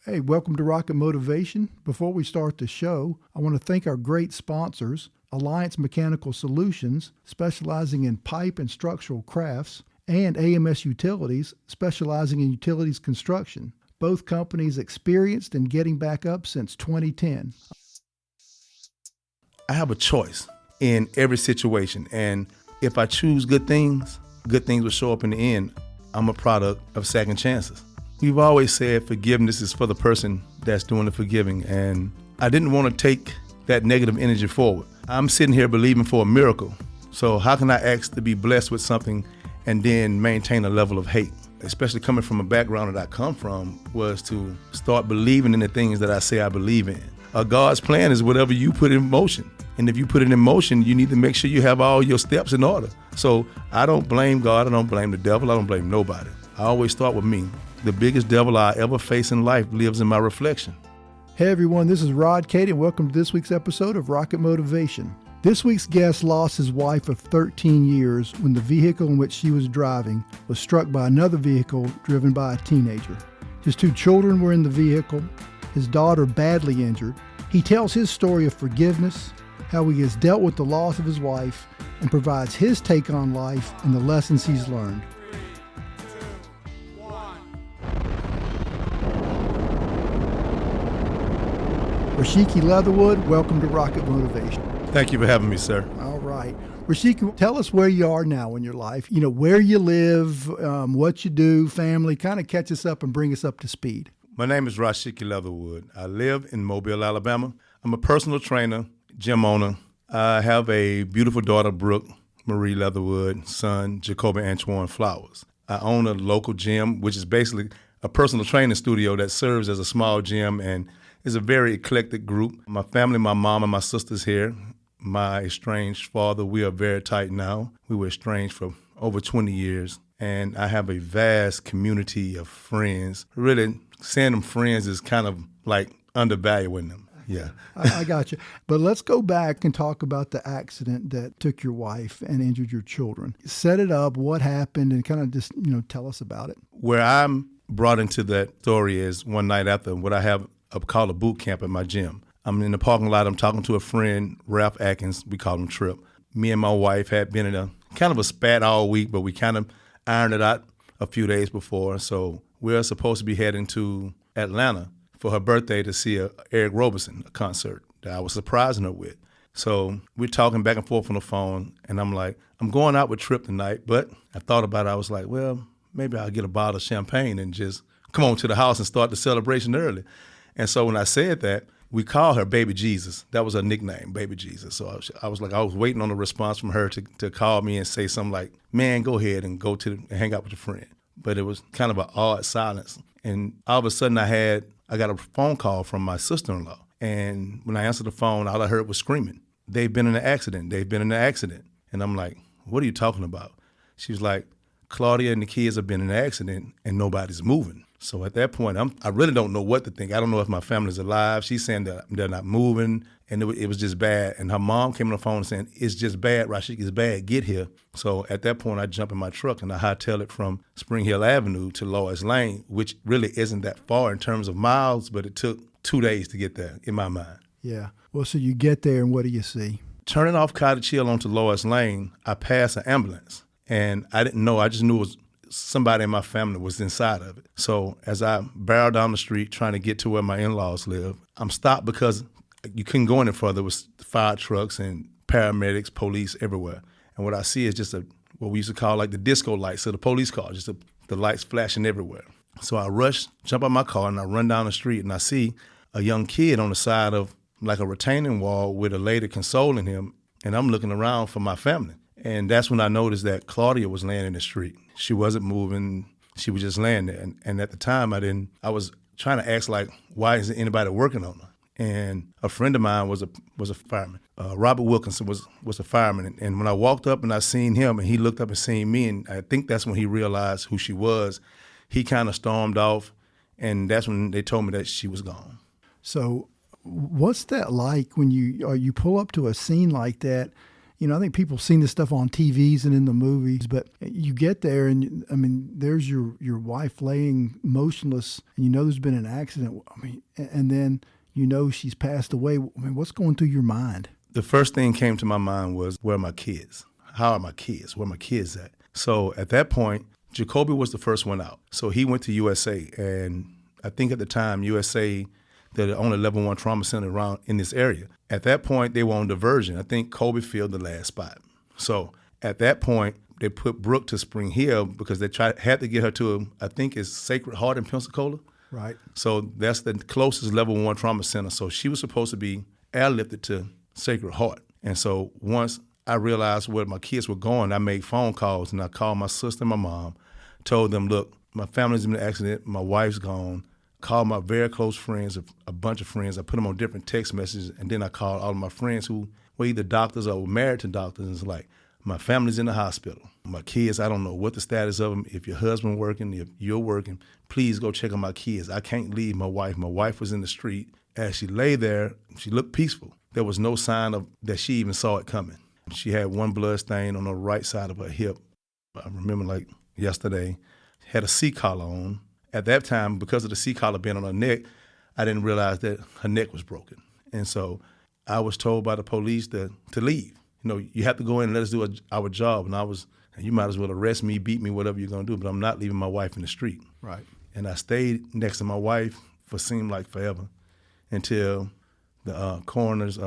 Hey, welcome to Rocket Motivation. Before we start the show, I want to thank our great sponsors, Alliance Mechanical Solutions, specializing in pipe and structural crafts, and AMS Utilities, specializing in utilities construction. Both companies experienced in getting back up since 2010. I have a choice in every situation, and if I choose good things will show up in the end. I'm a product of second chances. We've always said forgiveness is for the person that's doing the forgiving, and I didn't want to take that negative energy forward. I'm sitting here believing for a miracle, so how can I ask to be blessed with something and then maintain a level of hate? Especially coming from a background that I come from, was to start believing in the things that I say I believe in. God's plan is whatever you put in motion. And if you put it in motion, you need to make sure you have all your steps in order. So I don't blame God, I don't blame the devil, I don't blame nobody. I always start with me. The biggest devil I ever face in life lives in my reflection. Hey everyone, this is Rod Cate, and welcome to this week's episode of Rocket Motivation. This week's guest lost his wife of 13 years when the vehicle in which she was driving was struck by another vehicle driven by a teenager. His 2 children were in the vehicle, his daughter badly injured. He tells his story of forgiveness, how he has dealt with the loss of his wife, and provides his take on life and the lessons he's learned. Rosshiki Leatherwood, welcome to Rocket Motivation. Thank you for having me, sir. All right. Rosshiki, tell us where you are now in your life. You know, where you live, what you do, family, kind of catch us up and bring us up to speed. My name is Rosshiki Leatherwood. I live in Mobile, Alabama. I'm a personal trainer, gym owner. I have a beautiful daughter, Brooke Marie Leatherwood, son, Jacoby Antoine Flowers. I own a local gym, which is basically a personal training studio that serves as a small gym and is a very eclectic group. My family, my mom and my sister's here. My estranged father, we are very tight now. We were estranged for over 20 years. And I have a vast community of friends. Really, saying them friends is kind of like undervaluing them. Yeah. I got you. But let's go back and talk about the accident that took your wife and injured your children. Set it up, what happened, and kind of just, tell us about it. Where I'm brought into that story is one night after what I have called a boot camp at my gym. I'm in the parking lot. I'm talking to a friend, Ralph Atkins. We call him Trip. Me and my wife had been in a kind of a spat all week, but we kind of ironed it out a few days before. So we're supposed to be heading to Atlanta for her birthday to see Eric Roberson, a concert that I was surprising her with. So we're talking back and forth on the phone, and I'm like, I'm going out with Trip tonight, but I thought about it. I was like, well, maybe I'll get a bottle of champagne and just come on to the house and start the celebration early. And so when I said that, we called her Baby Jesus. That was her nickname, Baby Jesus. So I was waiting on a response from her to call me and say something like, man, go ahead and go and hang out with your friend. But it was kind of an odd silence. And all of a sudden I got a phone call from my sister-in-law. And when I answered the phone, all I heard was screaming. They've been in an accident. They've been in an accident. And I'm like, what are you talking about? She was like, Claudia and the kids have been in an accident and nobody's moving. So at that point, I really don't know what to think. I don't know if my family's alive. She's saying that they're not moving, and it was just bad. And her mom came on the phone saying, it's just bad, Rosshiki, it's bad, get here. So at that point, I jump in my truck and I hightail it from Spring Hill Avenue to Lois Lane, which really isn't that far in terms of miles, but it took 2 days to get there, in my mind. Yeah. Well, so you get there, and what do you see? Turning off Cottage Hill onto Lois Lane, I pass an ambulance. And I didn't know, I just knew it was somebody in my family was inside of it. So as I barreled down the street trying to get to where my in-laws live, I'm stopped because you couldn't go any further. There was fire trucks and paramedics, police everywhere. And what I see is just what we used to call like the disco lights of the police car, just the lights flashing everywhere. So I rush, jump out my car, and I run down the street, and I see a young kid on the side of like a retaining wall with a lady consoling him, and I'm looking around for my family. And that's when I noticed that Claudia was laying in the street. She wasn't moving. She was just laying there. And at the time, I was trying to ask, like, why isn't anybody working on her? And a friend of mine was a fireman. Robert Wilkinson was a fireman. And when I walked up and I seen him and he looked up and seen me, and I think that's when he realized who she was, he kind of stormed off. And that's when they told me that she was gone. So what's that like when you pull up to a scene like that? I think people have seen this stuff on TVs and in the movies, but you get there and, there's your wife laying motionless and there's been an accident. And then she's passed away. What's going through your mind? The first thing came to my mind was, where are my kids? How are my kids? Where are my kids at? So at that point, Jacoby was the first one out. So he went to USA, and I think at the time, USA, they're the only level 1 trauma center around in this area. At that point, they were on diversion. I think Kobe filled the last spot. So at that point, they put Brooke to Spring Hill because they had to get her to, I think it's Sacred Heart in Pensacola. Right. So that's the closest level 1 trauma center. So she was supposed to be airlifted to Sacred Heart. And so once I realized where my kids were going, I made phone calls, and I called my sister and my mom, told them, look, my family's in an accident, my wife's gone. Called my very close friends, a bunch of friends. I put them on different text messages, and then I called all of my friends who were either doctors or were married to doctors, and it's like, my family's in the hospital. My kids, I don't know what the status of them. If your husband's working, if you're working, please go check on my kids. I can't leave my wife. My wife was in the street. As she lay there, she looked peaceful. There was no sign of that she even saw it coming. She had one blood stain on the right side of her hip. I remember like yesterday, had a C-collar on. At that time, because of the C-collar being on her neck, I didn't realize that her neck was broken. And so I was told by the police to leave. You have to go in and let us do our job. And you might as well arrest me, beat me, whatever you're going to do, but I'm not leaving my wife in the street. Right. And I stayed next to my wife for seemed like forever until the coroners,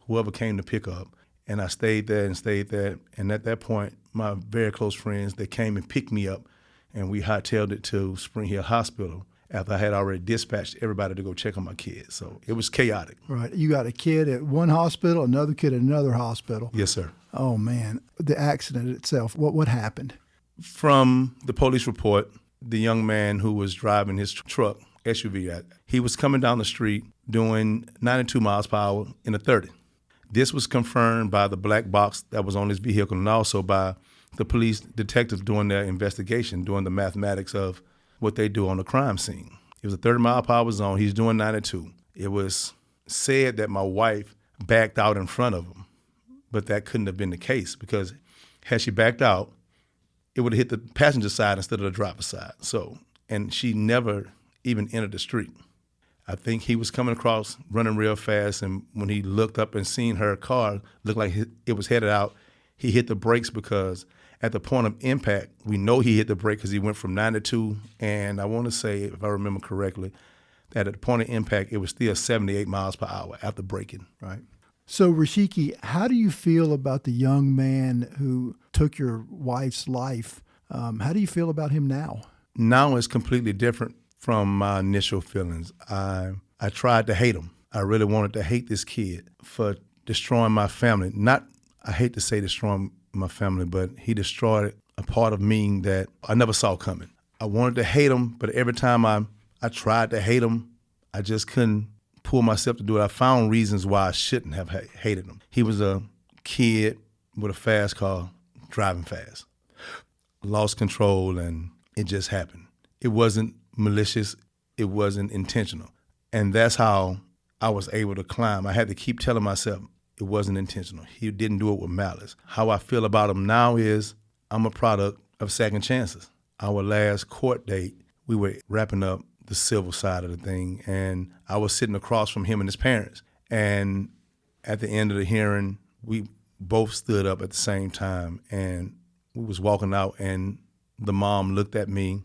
whoever came to pick up. And I stayed there. And at that point, my very close friends, they came and picked me up, and we hightailed it to Spring Hill Hospital after I had already dispatched everybody to go check on my kids. So it was chaotic. Right. You got a kid at one hospital, another kid at another hospital. Yes, sir. Oh, man. The accident itself, what happened? From the police report, the young man who was driving his truck, SUV, he was coming down the street doing 92 miles per hour in a 30. This was confirmed by the black box that was on his vehicle and also by the police detectives doing their investigation, doing the mathematics of what they do on the crime scene. It was a 30-mile-per-hour zone. He's doing 92. It was said that my wife backed out in front of him, but that couldn't have been the case because had she backed out, it would have hit the passenger side instead of the driver's side. And she never even entered the street. I think he was coming across running real fast, and when he looked up and seen her car look like it was headed out, he hit the brakes because at the point of impact, we know he hit the brake because he went from 92, and I want to say, if I remember correctly, that at the point of impact, it was still 78 miles per hour after braking. Right. So, Rosshiki, how do you feel about the young man who took your wife's life? How do you feel about him now? Now it's completely different from my initial feelings. I tried to hate him. I really wanted to hate this kid for destroying my family. I hate to say destroying my family, but he destroyed a part of me that I never saw coming. I wanted to hate him, but every time I tried to hate him, I just couldn't pull myself to do it. I found reasons why I shouldn't have hated him. He was a kid with a fast car, driving fast. Lost control, and it just happened. It wasn't malicious. It wasn't intentional. And that's how I was able to climb. I had to keep telling myself it wasn't intentional. He didn't do it with malice. How I feel about him now is I'm a product of second chances. Our last court date, we were wrapping up the civil side of the thing, and I was sitting across from him and his parents. And at the end of the hearing, we both stood up at the same time, and we was walking out, and the mom looked at me,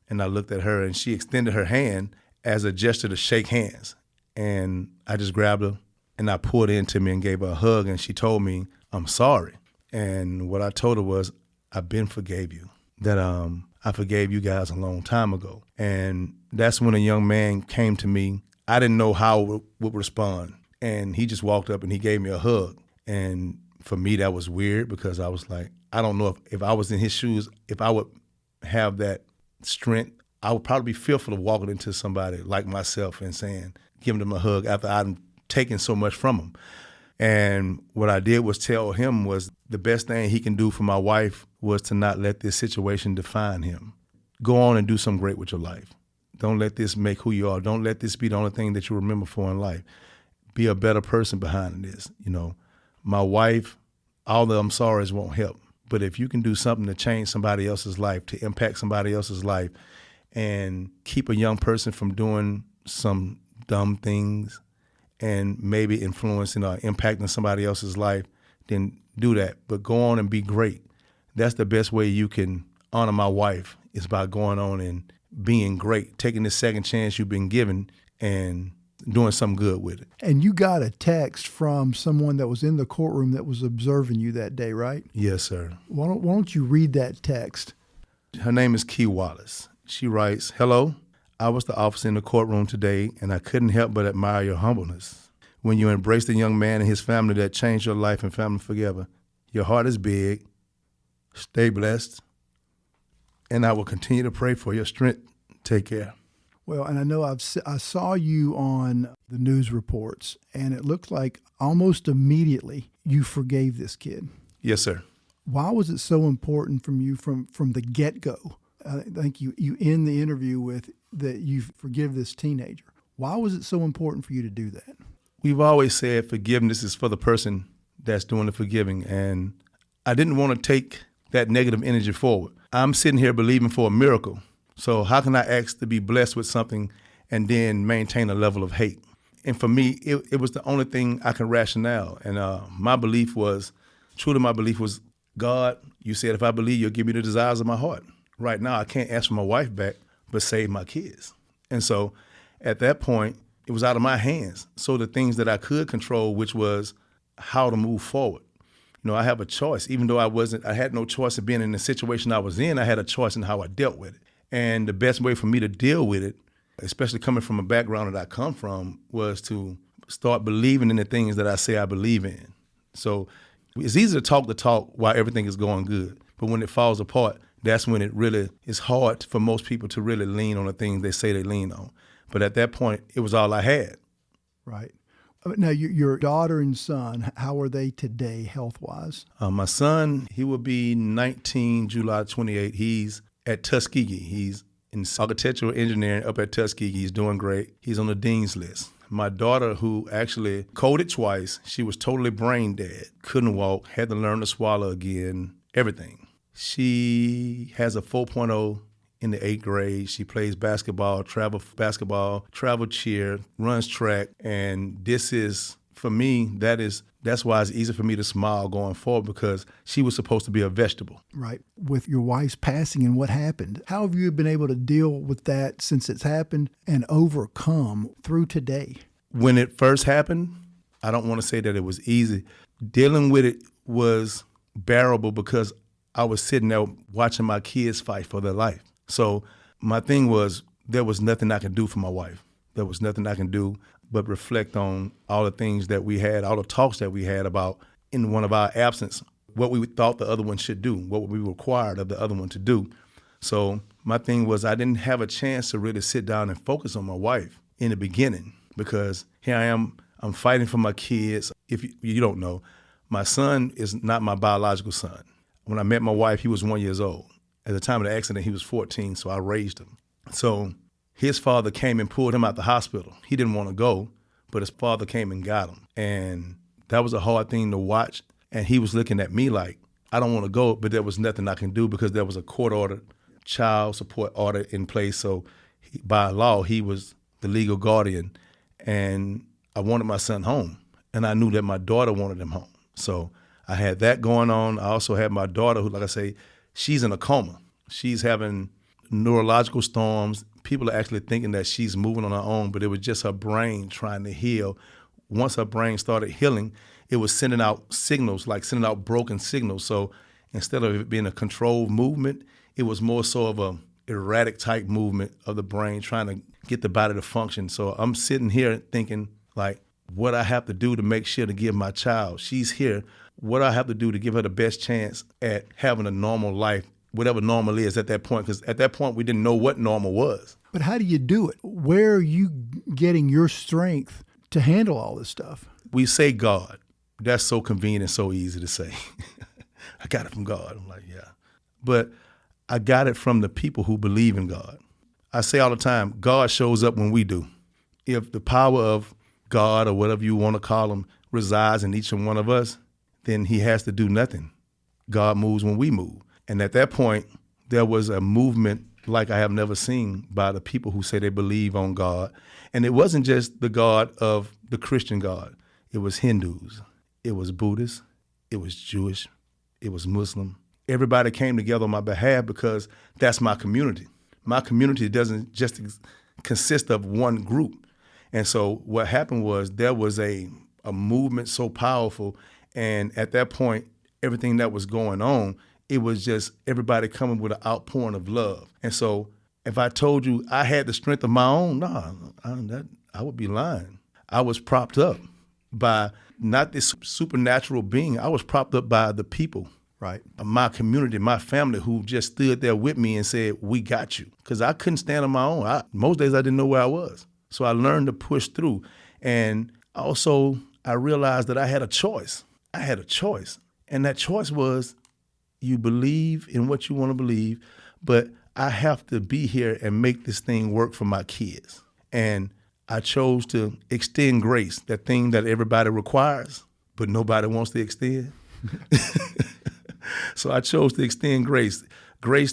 and I looked at her, and she extended her hand as a gesture to shake hands. And I just grabbed her, and I pulled into me and gave her a hug, and she told me, I'm sorry. And what I told her was, I've been forgave you. That I forgave you guys a long time ago. And that's when a young man came to me. I didn't know how I would respond. And he just walked up and he gave me a hug. And for me, that was weird because I was like, I don't know if I was in his shoes, if I would have that strength. I would probably be fearful of walking into somebody like myself and giving them a hug after I'd taken so much from him. And what I did was tell him was the best thing he can do for my wife was to not let this situation define him. Go on and do something great with your life. Don't let this make who you are. Don't let this be the only thing that you remember for in life. Be a better person behind this. You know, my wife, all the I'm sorry's won't help. But if you can do something to change somebody else's life, to impact somebody else's life, and keep a young person from doing some dumb things and maybe influencing or impacting somebody else's life, then do that. But go on and be great. That's the best way you can honor my wife, is by going on and being great, taking this second chance you've been given and doing something good with it. And you got a text from someone that was in the courtroom that was observing you that day, right? Yes, sir. Why don't you read that text? Her name is Key Wallace. She writes, "Hello, I was the officer in the courtroom today, and I couldn't help but admire your humbleness. When you embraced the young man and his family that changed your life and family forever, your heart is big. Stay blessed, and I will continue to pray for your strength. Take care." Well, and I know I saw you on the news reports, and it looked like almost immediately you forgave this kid. Yes, sir. Why was it so important from you from the get-go? I think you end the interview with that you forgive this teenager. Why was it so important for you to do that? We've always said forgiveness is for the person that's doing the forgiving, and I didn't want to take that negative energy forward. I'm sitting here believing for a miracle. So how can I ask to be blessed with something and then maintain a level of hate? And for me, it was the only thing I could rationale. And my belief was, God, you said if I believe, you'll give me the desires of my heart. Right now, I can't ask for my wife back, but save my kids. And so at that point, it was out of my hands. So the things that I could control, which was how to move forward. You know, I have a choice. Even though I had no choice of being in the situation I was in, I had a choice in how I dealt with it. And the best way for me to deal with it, especially coming from a background that I come from, was to start believing in the things that I say I believe in. So it's easy to talk the talk while everything is going good. But when it falls apart, that's when it really is hard for most people to really lean on the things they say they lean on. But at that point, it was all I had. Right. Now, your daughter and son, how are they today health-wise? My son, he will be 19 July 28. He's at Tuskegee. He's in architectural engineering up at Tuskegee. He's doing great. He's on the dean's list. My daughter, who actually coded twice, she was totally brain dead, couldn't walk, had to learn to swallow again, everything. She has a 4.0 in the 8th grade. She plays basketball, travel cheer, runs track. And this is, for me, that's why it's easy for me to smile going forward, because she was supposed to be a vegetable. Right. With your wife's passing and what happened, how have you been able to deal with that since it's happened and overcome through today? When it first happened, I don't want to say that it was easy. Dealing with it was bearable because I was sitting there watching my kids fight for their life. So my thing was, there was nothing I could do for my wife. There was nothing I can do but reflect on all the things that we had, all the talks that we had about, in one of our absence, what we thought the other one should do, what we required of the other one to do. So my thing was, I didn't have a chance to really sit down and focus on my wife in the beginning, because here I am, I'm fighting for my kids. If you don't know, my son is not my biological son. When I met my wife, he was 1 year old. At the time of the accident, he was 14, so I raised him. So his father came and pulled him out the hospital. He didn't want to go, but his father came and got him. And that was a hard thing to watch. And he was looking at me like, I don't want to go, but there was nothing I can do because there was a court-ordered child support order in place. So by law, he was the legal guardian. And I wanted my son home. And I knew that my daughter wanted him home. So I had that going on. I also had my daughter who, like I say, she's in a coma. She's having neurological storms. People are actually thinking that she's moving on her own, but it was just her brain trying to heal. Once her brain started healing, it was sending out signals, like sending out broken signals. So instead of it being a controlled movement, it was more so of a erratic type movement of the brain trying to get the body to function. So I'm sitting here thinking, like, what I have to do to make sure to give my child, she's here, what I have to do to give her the best chance at having a normal life, whatever normal is at that point, because at that point we didn't know what normal was. But how do you do it? Where are you getting your strength to handle all this stuff? We say God. That's so convenient and so easy to say. I got it from God. I'm like, yeah. But I got it from the people who believe in God. I say all the time, God shows up when we do. If the power of God, or whatever you want to call him, resides in each and one of us, then he has to do nothing. God moves when we move. And at that point, there was a movement like I have never seen by the people who say they believe on God. And it wasn't just the God of the Christian God. It was Hindus. It was Buddhists. It was Jewish. It was Muslim. Everybody came together on my behalf because that's my community. My community doesn't just consist of one group. And so what happened was there was a movement so powerful. And at that point, everything that was going on, it was just everybody coming with an outpouring of love. And so if I told you I had the strength of my own, I would be lying. I was propped up by not this supernatural being. I was propped up by the people, right? My community, my family, who just stood there with me and said, we got you. Because I couldn't stand on my own. Most days I didn't know where I was. So I learned to push through. And also I realized that I had a choice. I had a choice. And that choice was, you believe in what you want to believe, but I have to be here and make this thing work for my kids. And I chose to extend grace, that thing that everybody requires, but nobody wants to extend. So I chose to extend grace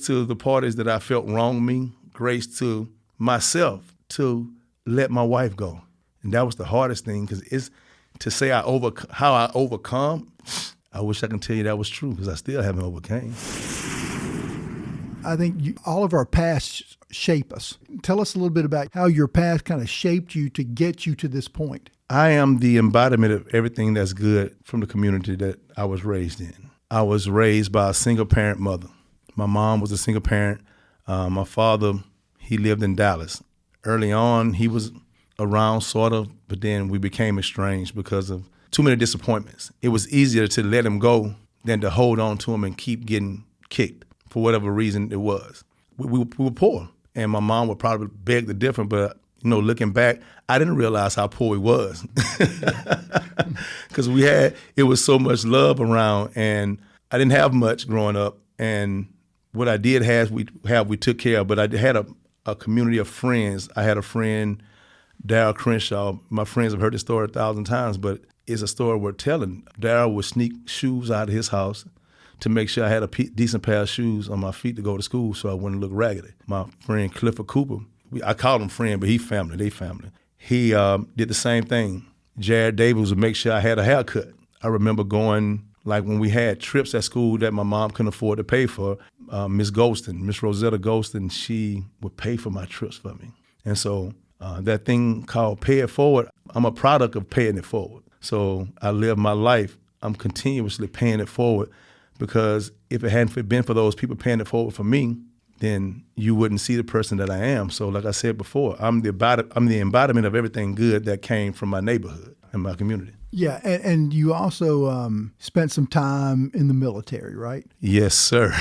to the parties that I felt wronged me, grace to myself to let my wife go. And that was the hardest thing, because it's to say how I overcome. I wish I could tell you that was true, because I still haven't overcame. I think all of our pasts shape us. Tell us a little bit about how your past kind of shaped you to get you to this point. I am the embodiment of everything that's good from the community that I was raised in. I was raised by a single-parent mother. My mom was a single parent. My father, he lived in Dallas. Early on, he was around, sort of, but then we became estranged because of too many disappointments. It was easier to let him go than to hold on to him and keep getting kicked for whatever reason it was. We were poor, and my mom would probably beg to differ, but looking back, I didn't realize how poor we was, because it was so much love around, and I didn't have much growing up, and what I did have, we took care of, but I had a community of friends. I had a friend, Darryl Crenshaw. My friends have heard this story 1,000 times, but it's a story worth telling. Darryl would sneak shoes out of his house to make sure I had a decent pair of shoes on my feet to go to school so I wouldn't look raggedy. My friend Clifford Cooper, I called him friend, but they family. He did the same thing. Jared Davis would make sure I had a haircut. I remember going, like when we had trips at school that my mom couldn't afford to pay for, Miss Rosetta Golston, she would pay for my trips for me. And so that thing called pay it forward, I'm a product of paying it forward. So I live my life, I'm continuously paying it forward, because if it hadn't been for those people paying it forward for me, then you wouldn't see the person that I am. So like I said before, I'm the embodiment of everything good that came from my neighborhood and my community. Yeah, and you also spent some time in the military, right? Yes, sir.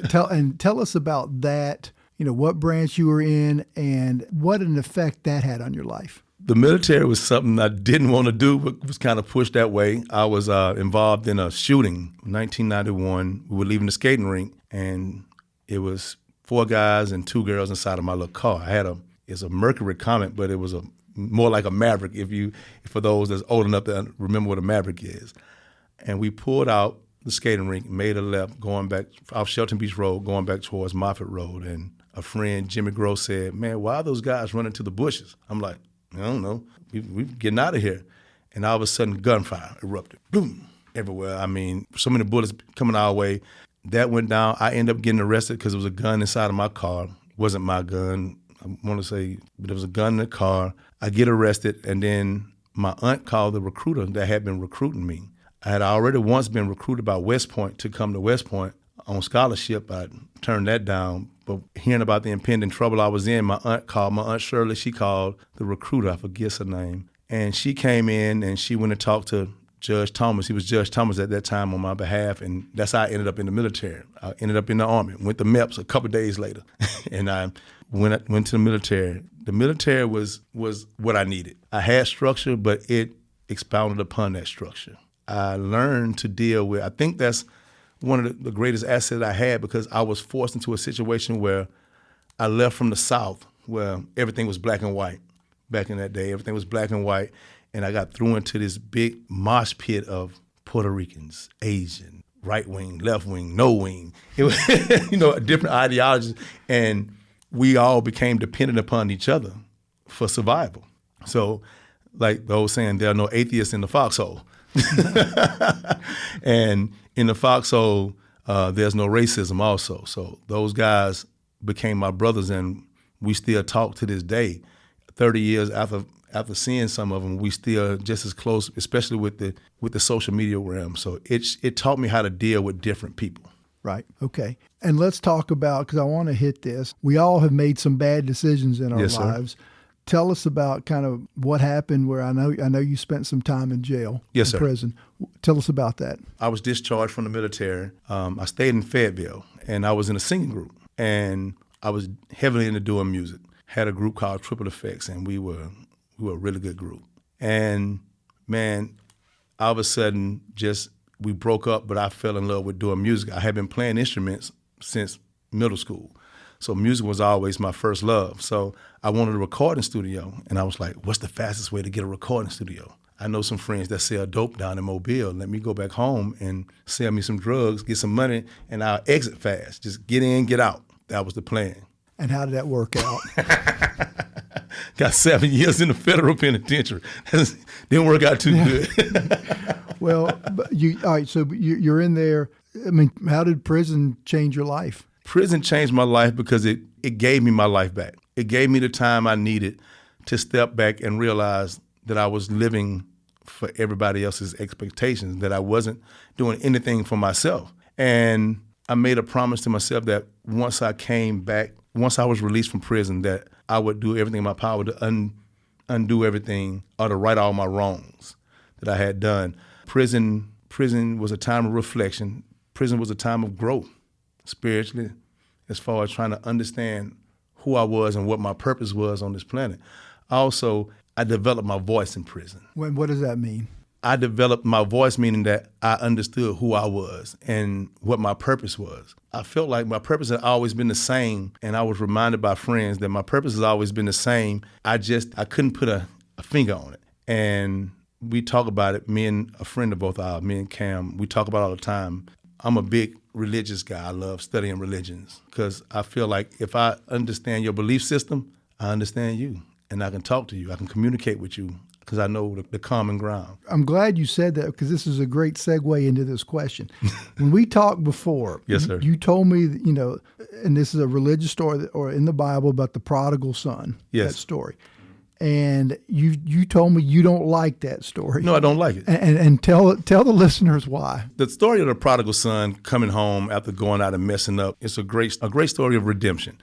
Tell us about that, what branch you were in and what an effect that had on your life. The military was something I didn't want to do, but was kind of pushed that way. I was involved in a shooting in 1991. We were leaving the skating rink, and it was 4 guys and 2 girls inside of my little car. It's a Mercury Comet, but it was more like a Maverick, for those that's old enough to remember what a Maverick is. And we pulled out the skating rink, made a left, going back off Shelton Beach Road, going back towards Moffett Road. And a friend, Jimmy Gross, said, "Man, why are those guys running to the bushes?" I'm like, I don't know. We're getting out of here. And all of a sudden, gunfire erupted. Boom, everywhere. I mean, so many bullets coming our way. That went down. I ended up getting arrested because there was a gun inside of my car. It wasn't my gun, I want to say, but there was a gun in the car. I get arrested, and then my aunt called the recruiter that had been recruiting me. I had already once been recruited by West Point to come to West Point on scholarship. I turned that down. But hearing about the impending trouble I was in, my Aunt Shirley, she called the recruiter, I forget her name. And she came in and she went and talked to Judge Thomas. He was Judge Thomas at that time on my behalf, and that's how I ended up in the military. I ended up in the Army, went to MEPS a couple of days later, and I went to the military. The military was what I needed. I had structure, but it expounded upon that structure. I learned to deal with, I think that's one of the greatest assets I had, because I was forced into a situation where I left from the South, where everything was black and white. Back in that day, everything was black and white, and I got thrown into this big mosh pit of Puerto Ricans, Asian, right wing, left wing, no wing. It was, different ideologies. And we all became dependent upon each other for survival. So, like the old saying, there are no atheists in the foxhole. And in the foxhole, there's no racism also. So those guys became my brothers, and we still talk to this day. 30 years after seeing some of them, we still just as close, especially with the social media realm. So it taught me how to deal with different people. Right. Okay. And let's talk about, because I want to hit this. We all have made some bad decisions in our Yes, lives. Sir. Tell us about kind of what happened where I know you spent some time in jail. Yes, in sir. Prison. Tell us about that. I was discharged from the military. I stayed in Fayetteville, and I was in a singing group, and I was heavily into doing music. Had a group called Triple Effects, and we were a really good group. And man, all of a sudden, we broke up, but I fell in love with doing music. I had been playing instruments since middle school. So music was always my first love. So I wanted a recording studio, and I was like, what's the fastest way to get a recording studio? I know some friends that sell dope down in Mobile. Let me go back home and sell me some drugs, get some money, and I'll exit fast. Just get in, get out. That was the plan. And how did that work out? Got 7 years in the federal penitentiary. Didn't work out too good. Well, all right, so you're in there. I mean, how did prison change your life? Prison changed my life because it gave me my life back. It gave me the time I needed to step back and realize that I was living for everybody else's expectations, that I wasn't doing anything for myself. And I made a promise to myself that once I came back, once I was released from prison, that I would do everything in my power to undo everything or to right all my wrongs that I had done. Prison was a time of reflection. Prison was a time of growth spiritually, as far as trying to understand who I was and what my purpose was on this planet. Also, I developed my voice in prison. What does that mean? I developed my voice, meaning that I understood who I was and what my purpose was. I felt like my purpose had always been the same, and I was reminded by friends that my purpose has always been the same. I couldn't put a finger on it. And we talk about it, me and a friend of both ours, me and Cam, we talk about it all the time. I'm a big religious guy. I love studying religions because I feel like if I understand your belief system, I understand you, and I can talk to you. I can communicate with you because I know the common ground. I'm glad you said that because this is a great segue into this question. When we talked before, yes, sir. You told me, and this is a religious story or in the Bible about the prodigal son, yes. That story. And you told me you don't like that story. No, I don't like it. And tell the listeners why. The story of the prodigal son coming home after going out and messing up, it's a great story of redemption.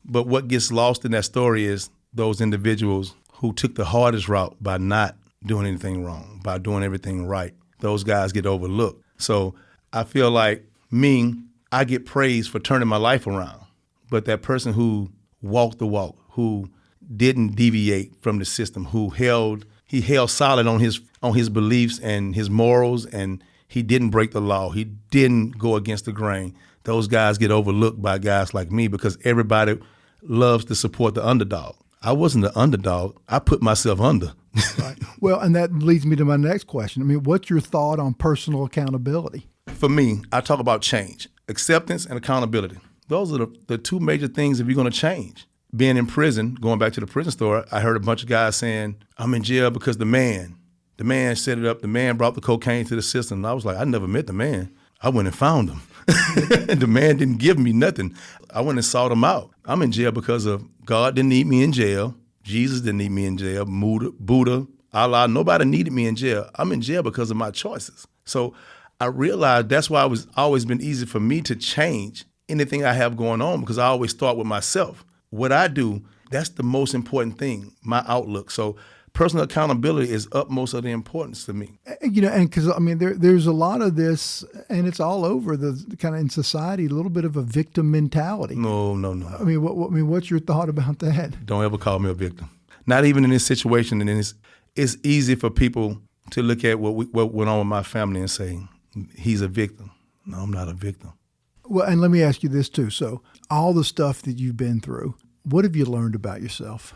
But what gets lost in that story is those individuals who took the hardest route by not doing anything wrong, by doing everything right. Those guys get overlooked. So I feel like I get praised for turning my life around. But that person who walked the walk, who didn't deviate from the system, who held solid on his beliefs and his morals, and he didn't break the law. He didn't go against the grain. Those guys get overlooked by guys like me because everybody loves to support the underdog. I wasn't the underdog. I put myself under. Right. Well, and that leads me to my next question. I mean, what's your thought on personal accountability? For me, I talk about change, acceptance and accountability. Those are the two major things if you're going to change. Being in prison, going back to the prison story, I heard a bunch of guys saying, I'm in jail because the man set it up. The man brought the cocaine to the system. And I was like, I never met the man. I went and found him. The man didn't give me nothing. I went and sought him out. I'm in jail because of God didn't need me in jail. Jesus didn't need me in jail. Buddha, Allah, nobody needed me in jail. I'm in jail because of my choices. So I realized that's why it's always been easy for me to change anything I have going on because I always start with myself. What I do, that's the most important thing, my outlook. So personal accountability is utmost of the importance to me. And because, I mean, there's a lot of this, and it's all over the kind of in society, a little bit of a victim mentality. No. I mean, what's your thought about that? Don't ever call me a victim. Not even in this situation. And it's easy for people to look at what went on with my family and say, he's a victim. No, I'm not a victim. Well, and let me ask you this too. So all the stuff that you've been through, what have you learned about yourself?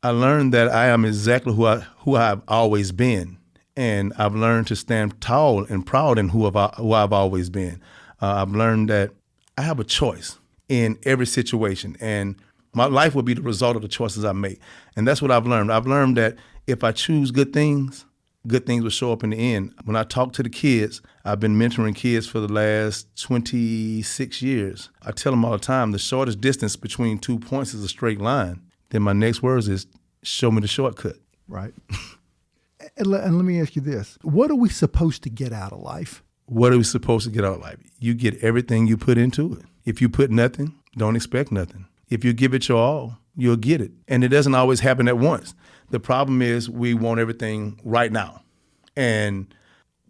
I learned that I am exactly who I've always been, And I've learned to stand tall and proud in who I've always been. I've learned that I have a choice in every situation, and my life will be the result of the choices I make. And that's what I've learned. I've learned that if I choose good things will show up in the end. When I talk to the kids, I've been mentoring kids for the last 26 years. I tell them all the time, the shortest distance between 2 points is a straight line. Then my next words is, show me the shortcut. Right. And let me ask you this. What are we supposed to get out of life? What are we supposed to get out of life? You get everything you put into it. If you put nothing, don't expect nothing. If you give it your all, you'll get it. And it doesn't always happen at once. The problem is we want everything right now. And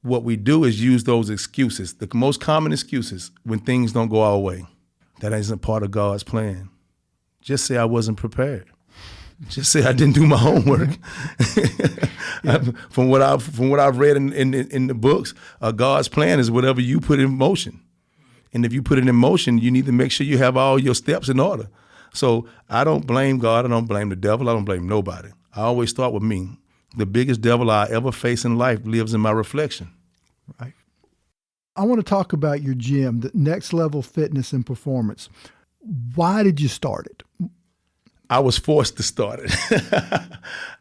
what we do is use those excuses, the most common excuses when things don't go our way. That isn't part of God's plan. Just say I wasn't prepared. Just say I didn't do my homework. From what I've read in the books, God's plan is whatever you put in motion. And if you put it in motion, you need to make sure you have all your steps in order. So I don't blame God. I don't blame the devil. I don't blame nobody. I always start with me. The biggest devil I ever face in life lives in my reflection. Right. I want to talk about your gym, the Next Level Fitness and Performance. Why did you start it? I was forced to start it.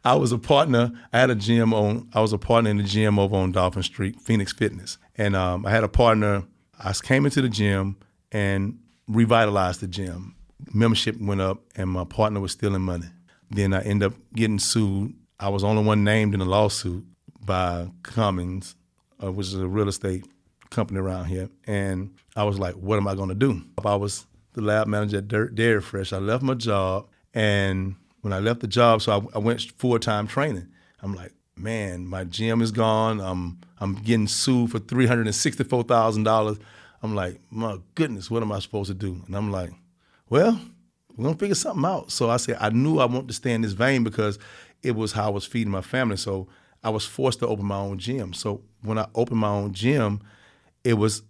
I was a partner. I was a partner in the gym over on Dolphin Street, Phoenix Fitness. And I had a partner. I came into the gym and revitalized the gym. Membership went up and my partner was stealing money. Then I ended up getting sued. I was the only one named in a lawsuit by Cummins, which is a real estate company around here. And I was like, what am I going to do? I was the lab manager at Dairy Fresh. I left my job. And when I left the job, so I went full-time training. I'm like, man, my gym is gone. I'm getting sued for $364,000. I'm like, my goodness, what am I supposed to do? And I'm like, well, we're going to figure something out. So I said, I knew I wanted to stay in this vein because it was how I was feeding my family. So I was forced to open my own gym. So when I opened my own gym, it was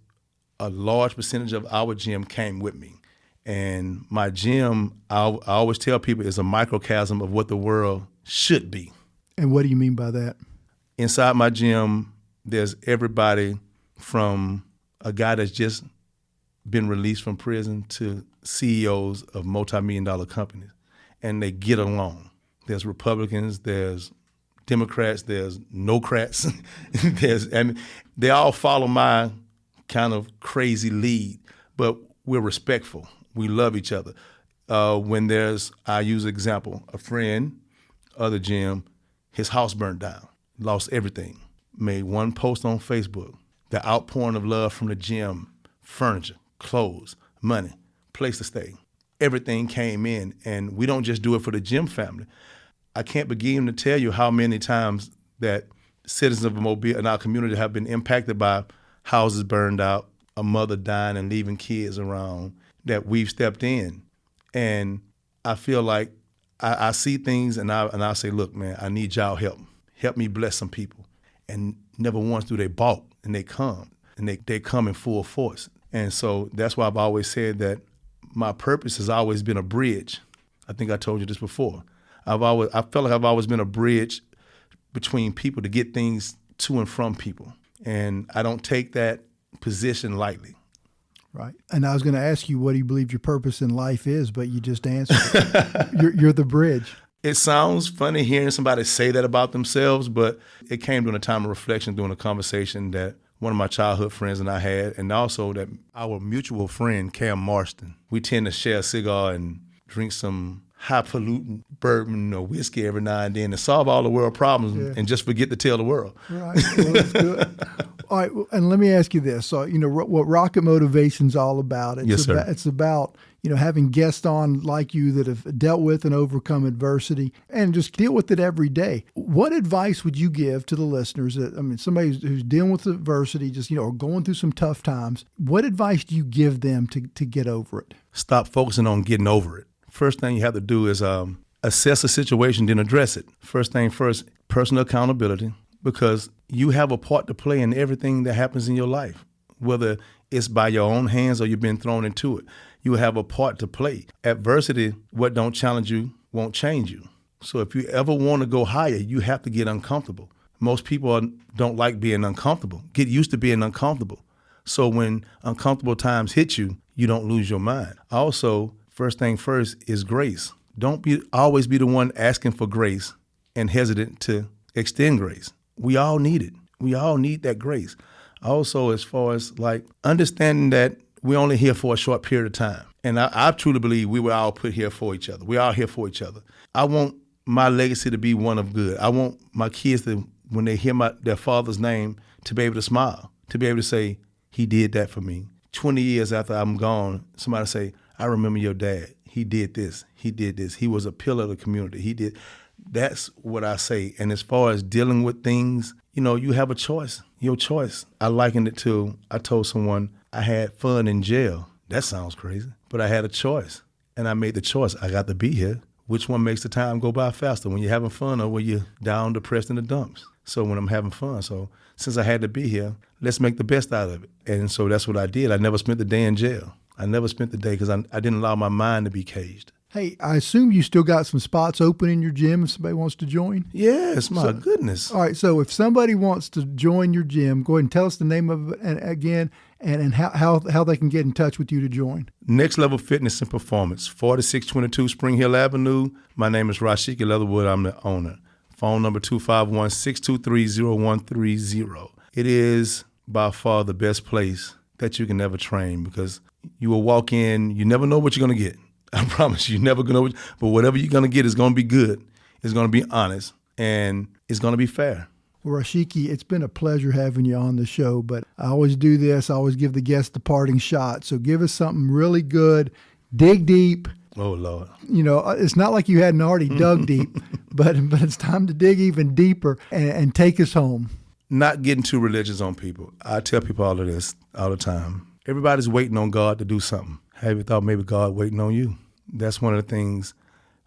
a large percentage of our gym came with me. And my gym, I always tell people, is a microcosm of what the world should be. And what do you mean by that? Inside my gym, there's everybody from a guy that's just been released from prison to CEOs of multi-million-dollar companies, and they get along. There's Republicans, there's Democrats, there's no-crats. They all follow my kind of crazy lead, but we're respectful. We love each other. When I use an example, a friend, other gym, his house burned down, lost everything, made one post on Facebook. The outpouring of love from the gym, furniture, clothes, money, place to stay. Everything came in, and we don't just do it for the gym family. I can't begin to tell you how many times that citizens of Mobile in our community have been impacted by houses burned out, a mother dying and leaving kids around, that we've stepped in. And I feel like I see things and I say, look, man, I need y'all help. Help me bless some people. And never once do they balk, and they come. And they come in full force. And so that's why I've always said that my purpose has always been a bridge. I think I told you this before. I felt like I've always been a bridge between people to get things to and from people. And I don't take that position lightly. Right. And I was going to ask you, what do you believe your purpose in life is, but you just answered it. You're the bridge. It sounds funny hearing somebody say that about themselves, but it came during a time of reflection, during a conversation that one of my childhood friends and I had, and also that our mutual friend, Cam Marston, we tend to share a cigar and drink some high-pollutant bourbon or whiskey every now and then to solve all the world problems and just forget to tell the world. Right. Well, that's good. All right, and let me ask you this. So, what Rocket Motivation's all about. It's about, having guests on like you that have dealt with and overcome adversity and just deal with it every day. What advice would you give to the listeners somebody who's dealing with adversity, just, or going through some tough times? What advice do you give them to get over it? Stop focusing on getting over it. First thing you have to do is assess a situation, then address it. First thing first, personal accountability, because you have a part to play in everything that happens in your life, whether it's by your own hands or you've been thrown into it. You have a part to play. Adversity, what don't challenge you, won't change you. So if you ever want to go higher, you have to get uncomfortable. Most people don't like being uncomfortable. Get used to being uncomfortable. So when uncomfortable times hit you, you don't lose your mind. Also, first thing first is grace. Don't always be the one asking for grace and hesitant to extend grace. We all need it. We all need that grace. Also, as far as like understanding that we're only here for a short period of time. And I truly believe we were all put here for each other. We're all here for each other. I want my legacy to be one of good. I want my kids to, when they hear their father's name, to be able to smile, to be able to say, he did that for me. 20 years after I'm gone, somebody say, I remember your dad. He did this. He did this. He was a pillar of the community. He did. That's what I say. And as far as dealing with things, you have a choice. Your choice. I likened it to, I told someone I had fun in jail. That sounds crazy. But I had a choice. And I made the choice. I got to be here. Which one makes the time go by faster? When you're having fun or when you're down, depressed in the dumps? So when I'm having fun. So since I had to be here, let's make the best out of it. And so that's what I did. I never spent the day in jail. I never spent the day because I didn't allow my mind to be caged. Hey, I assume you still got some spots open in your gym if somebody wants to join? Yes, my goodness. All right, so if somebody wants to join your gym, go ahead and tell us the name of it again and how they can get in touch with you to join. Next Level Fitness and Performance, 4622 Spring Hill Avenue. My name is Rosshiki Leatherwood. I'm the owner. Phone number 251-623-0130. It is by far the best place that you can ever train because you will walk in, you never know what you're going to get. I promise you never going to know, but whatever you're going to get is going to be good. It's going to be honest, and it's going to be fair. Well, Rosshiki, it's been a pleasure having you on the show, but I always do this. I always give the guests the parting shot. So give us something really good. Dig deep. Oh, Lord. It's not like you hadn't already dug deep, but it's time to dig even deeper and take us home. Not getting too religious on people. I tell people all of this all the time. Everybody's waiting on God to do something. Have you thought maybe God waiting on you? That's one of the things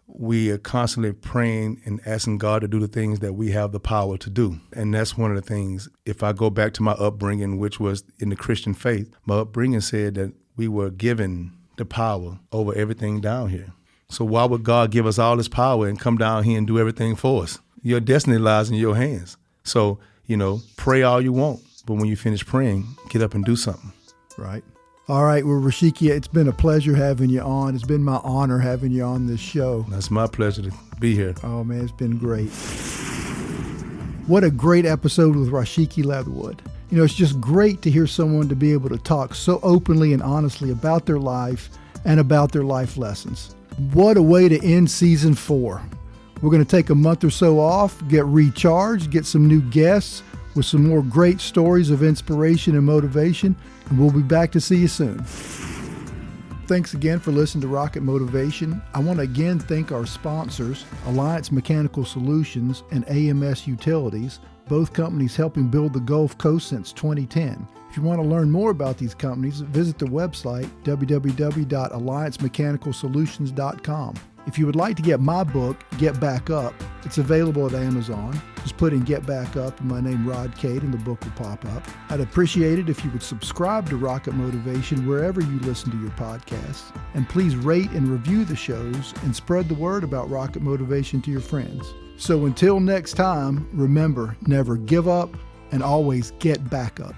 we are constantly praying and asking God to do the things that we have the power to do. And that's one of the things, if I go back to my upbringing, which was in the Christian faith, my upbringing said that we were given the power over everything down here. So why would God give us all this power and come down here and do everything for us? Your destiny lies in your hands. So, pray all you want, but when you finish praying, get up and do something. Right. All right. Well, Rosshiki, it's been a pleasure having you on. It's been my honor having you on this show. That's my pleasure to be here. Oh, man, it's been great. What a great episode with Rosshiki Leatherwood. It's just great to hear someone to be able to talk so openly and honestly about their life and about their life lessons. What a way to end season 4. We're going to take a month or so off, get recharged, get some new guests with some more great stories of inspiration and motivation, and we'll be back to see you soon. Thanks again for listening to Rocket Motivation. I want to again thank our sponsors, Alliance Mechanical Solutions and AMS Utilities, both companies helping build the Gulf Coast since 2010. If you want to learn more about these companies, visit their website, www.alliancemechanicalsolutions.com. If you would like to get my book, Get Back Up, it's available at Amazon. Just put in Get Back Up and my name, Rod Cate, and the book will pop up. I'd appreciate it if you would subscribe to Rocket Motivation wherever you listen to your podcasts. And please rate and review the shows and spread the word about Rocket Motivation to your friends. So until next time, remember, never give up and always get back up.